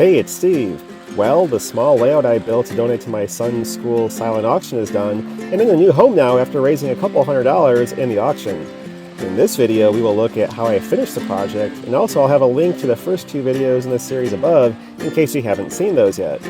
Hey, it's Steve. Well, the small layout I built to donate to my son's school silent auction is done, and in a new home now after raising a couple $100 in the auction. In this video, we will look at how I finished the project, and also I'll have a link to the first two videos in the series above in case you haven't seen those yet.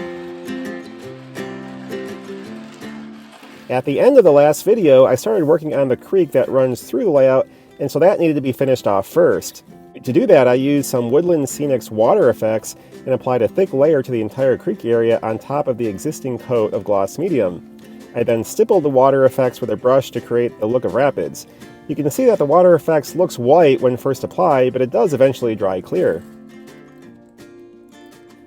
At the end of the last video, I started working on the creek that runs through the layout, and so that needed to be finished off first. To do that, I used some Woodland Scenics water effects and applied a thick layer to the entire creek area on top of the existing coat of gloss medium. I then stippled the water effects with a brush to create the look of rapids. You can see that the water effects looks white when first applied, but it does eventually dry clear.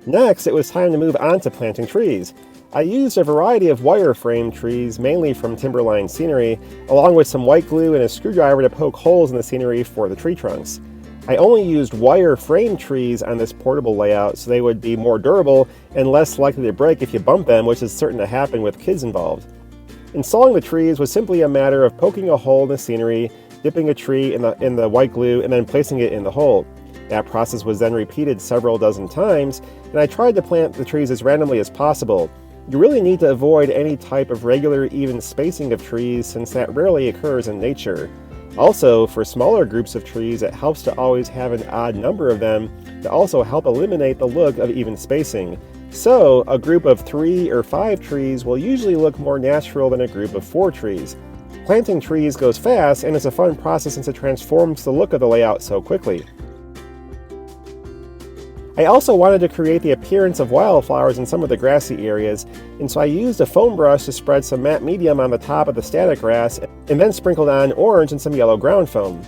Next, it was time to move on to planting trees. I used a variety of wire-frame trees, mainly from timberline scenery, along with some white glue and a screwdriver to poke holes in the scenery for the tree trunks. I only used wire-frame trees on this portable layout so they would be more durable and less likely to break if you bump them, which is certain to happen with kids involved. Installing the trees was simply a matter of poking a hole in the scenery, dipping a tree in the white glue, and then placing it in the hole. That process was then repeated several dozen times, and I tried to plant the trees as randomly as possible. You really need to avoid any type of regular, even spacing of trees since that rarely occurs in nature. Also, for smaller groups of trees, it helps to always have an odd number of them to also help eliminate the look of even spacing. So, a group of 3 or 5 trees will usually look more natural than a group of 4 trees. Planting trees goes fast, and it's a fun process since it transforms the look of the layout so quickly. I also wanted to create the appearance of wildflowers in some of the grassy areas, and so I used a foam brush to spread some matte medium on the top of the static grass, and then sprinkled on orange and some yellow ground foam.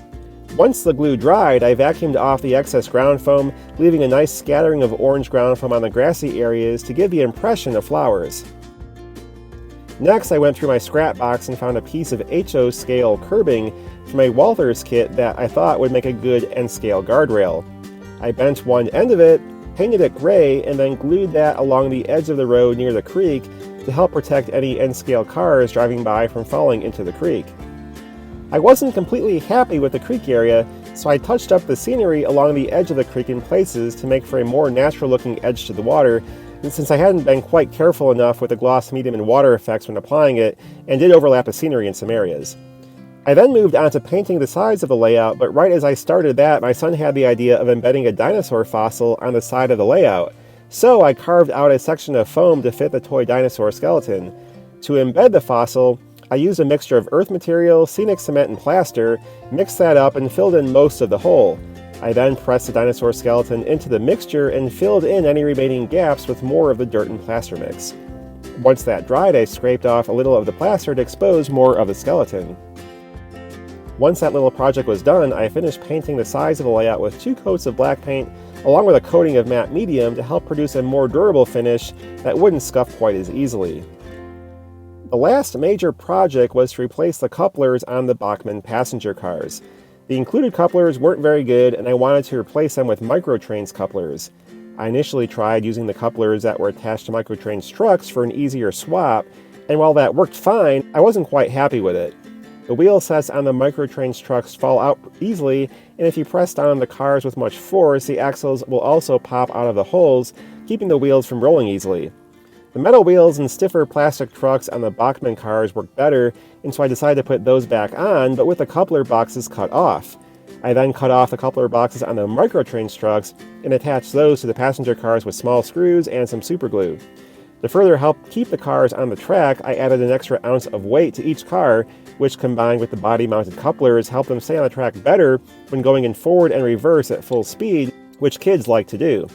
Once the glue dried, I vacuumed off the excess ground foam, leaving a nice scattering of orange ground foam on the grassy areas to give the impression of flowers. Next, I went through my scrap box and found a piece of HO scale curbing from a Walthers kit that I thought would make a good N-scale guardrail. I bent one end of it, painted it gray, and then glued that along the edge of the road near the creek to help protect any N-scale cars driving by from falling into the creek. I wasn't completely happy with the creek area, so I touched up the scenery along the edge of the creek in places to make for a more natural-looking edge to the water, and since I hadn't been quite careful enough with the gloss medium and water effects when applying it, and did overlap the scenery in some areas. I then moved on to painting the sides of the layout, but right as I started that, my son had the idea of embedding a dinosaur fossil on the side of the layout. So I carved out a section of foam to fit the toy dinosaur skeleton. To embed the fossil, I used a mixture of earth material, scenic cement, and plaster, mixed that up, and filled in most of the hole. I then pressed the dinosaur skeleton into the mixture and filled in any remaining gaps with more of the dirt and plaster mix. Once that dried, I scraped off a little of the plaster to expose more of the skeleton. Once that little project was done, I finished painting the sides of the layout with 2 coats of black paint, along with a coating of matte medium to help produce a more durable finish that wouldn't scuff quite as easily. The last major project was to replace the couplers on the Bachmann passenger cars. The included couplers weren't very good, and I wanted to replace them with Microtrains couplers. I initially tried using the couplers that were attached to Microtrains trucks for an easier swap, and while that worked fine, I wasn't quite happy with it. The wheel sets on the Microtrains trucks fall out easily, and if you press down on the cars with much force, the axles will also pop out of the holes, keeping the wheels from rolling easily. The metal wheels and stiffer plastic trucks on the Bachmann cars work better, and so I decided to put those back on, but with the coupler boxes cut off. I then cut off the coupler boxes on the Microtrains trucks and attached those to the passenger cars with small screws and some super glue. To further help keep the cars on the track, I added an extra ounce of weight to each car, which combined with the body-mounted couplers helped them stay on the track better when going in forward and reverse at full speed, which kids like to do.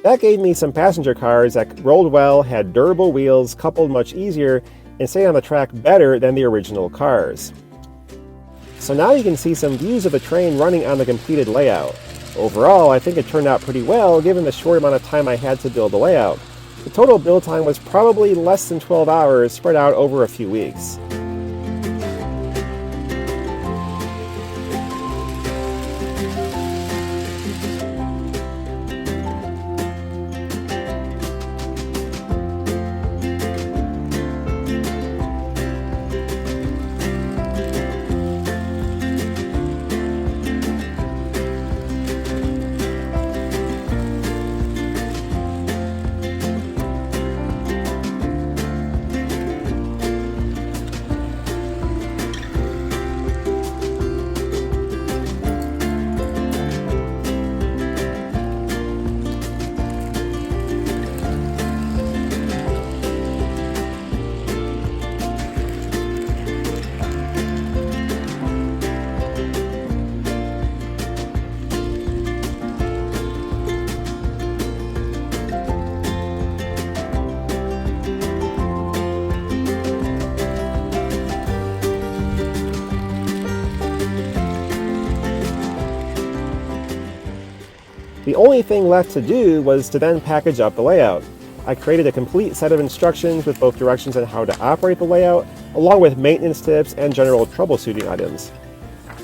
That gave me some passenger cars that rolled well, had durable wheels, coupled much easier, and stayed on the track better than the original cars. So now you can see some views of the train running on the completed layout. Overall, I think it turned out pretty well given the short amount of time I had to build the layout. The total build time was probably less than 12 hours, spread out over a few weeks. The only thing left to do was to then package up the layout. I created a complete set of instructions with both directions on how to operate the layout, along with maintenance tips and general troubleshooting items.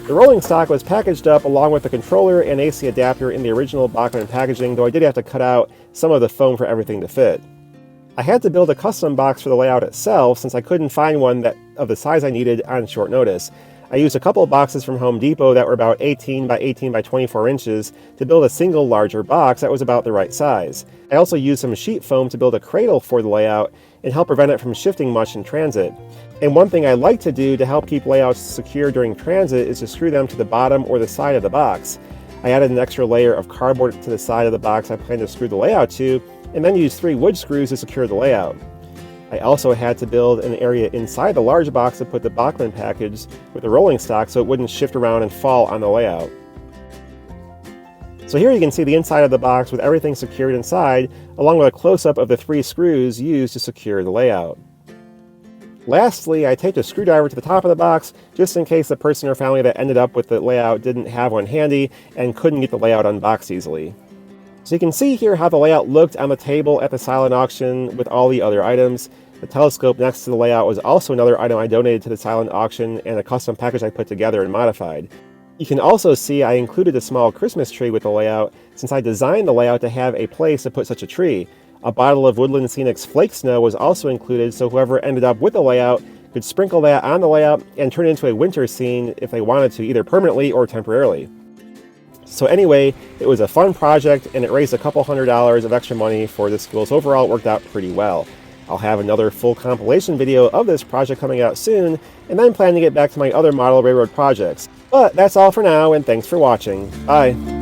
The rolling stock was packaged up along with the controller and AC adapter in the original Bachmann packaging, though I did have to cut out some of the foam for everything to fit. I had to build a custom box for the layout itself since I couldn't find one of the size I needed on short notice. I used a couple of boxes from Home Depot that were about 18 by 18 by 24 inches to build a single larger box that was about the right size. I also used some sheet foam to build a cradle for the layout and help prevent it from shifting much in transit. And one thing I like to do to help keep layouts secure during transit is to screw them to the bottom or the side of the box. I added an extra layer of cardboard to the side of the box I plan to screw the layout to, and then used 3 wood screws to secure the layout. I also had to build an area inside the large box to put the Bachmann package with the rolling stock so it wouldn't shift around and fall on the layout. So here you can see the inside of the box with everything secured inside, along with a close-up of the 3 screws used to secure the layout. Lastly, I taped a screwdriver to the top of the box just in case the person or family that ended up with the layout didn't have one handy and couldn't get the layout unboxed easily. So you can see here how the layout looked on the table at the silent auction with all the other items. The telescope next to the layout was also another item I donated to the silent auction and a custom package I put together and modified. You can also see I included a small Christmas tree with the layout since I designed the layout to have a place to put such a tree. A bottle of Woodland Scenics Flake Snow was also included, so whoever ended up with the layout could sprinkle that on the layout and turn it into a winter scene if they wanted to, either permanently or temporarily. So anyway, it was a fun project and it raised a couple $100 of extra money for the school, so overall it worked out pretty well. I'll have another full compilation video of this project coming out soon, and then plan to get back to my other model railroad projects. But that's all for now, and thanks for watching. Bye!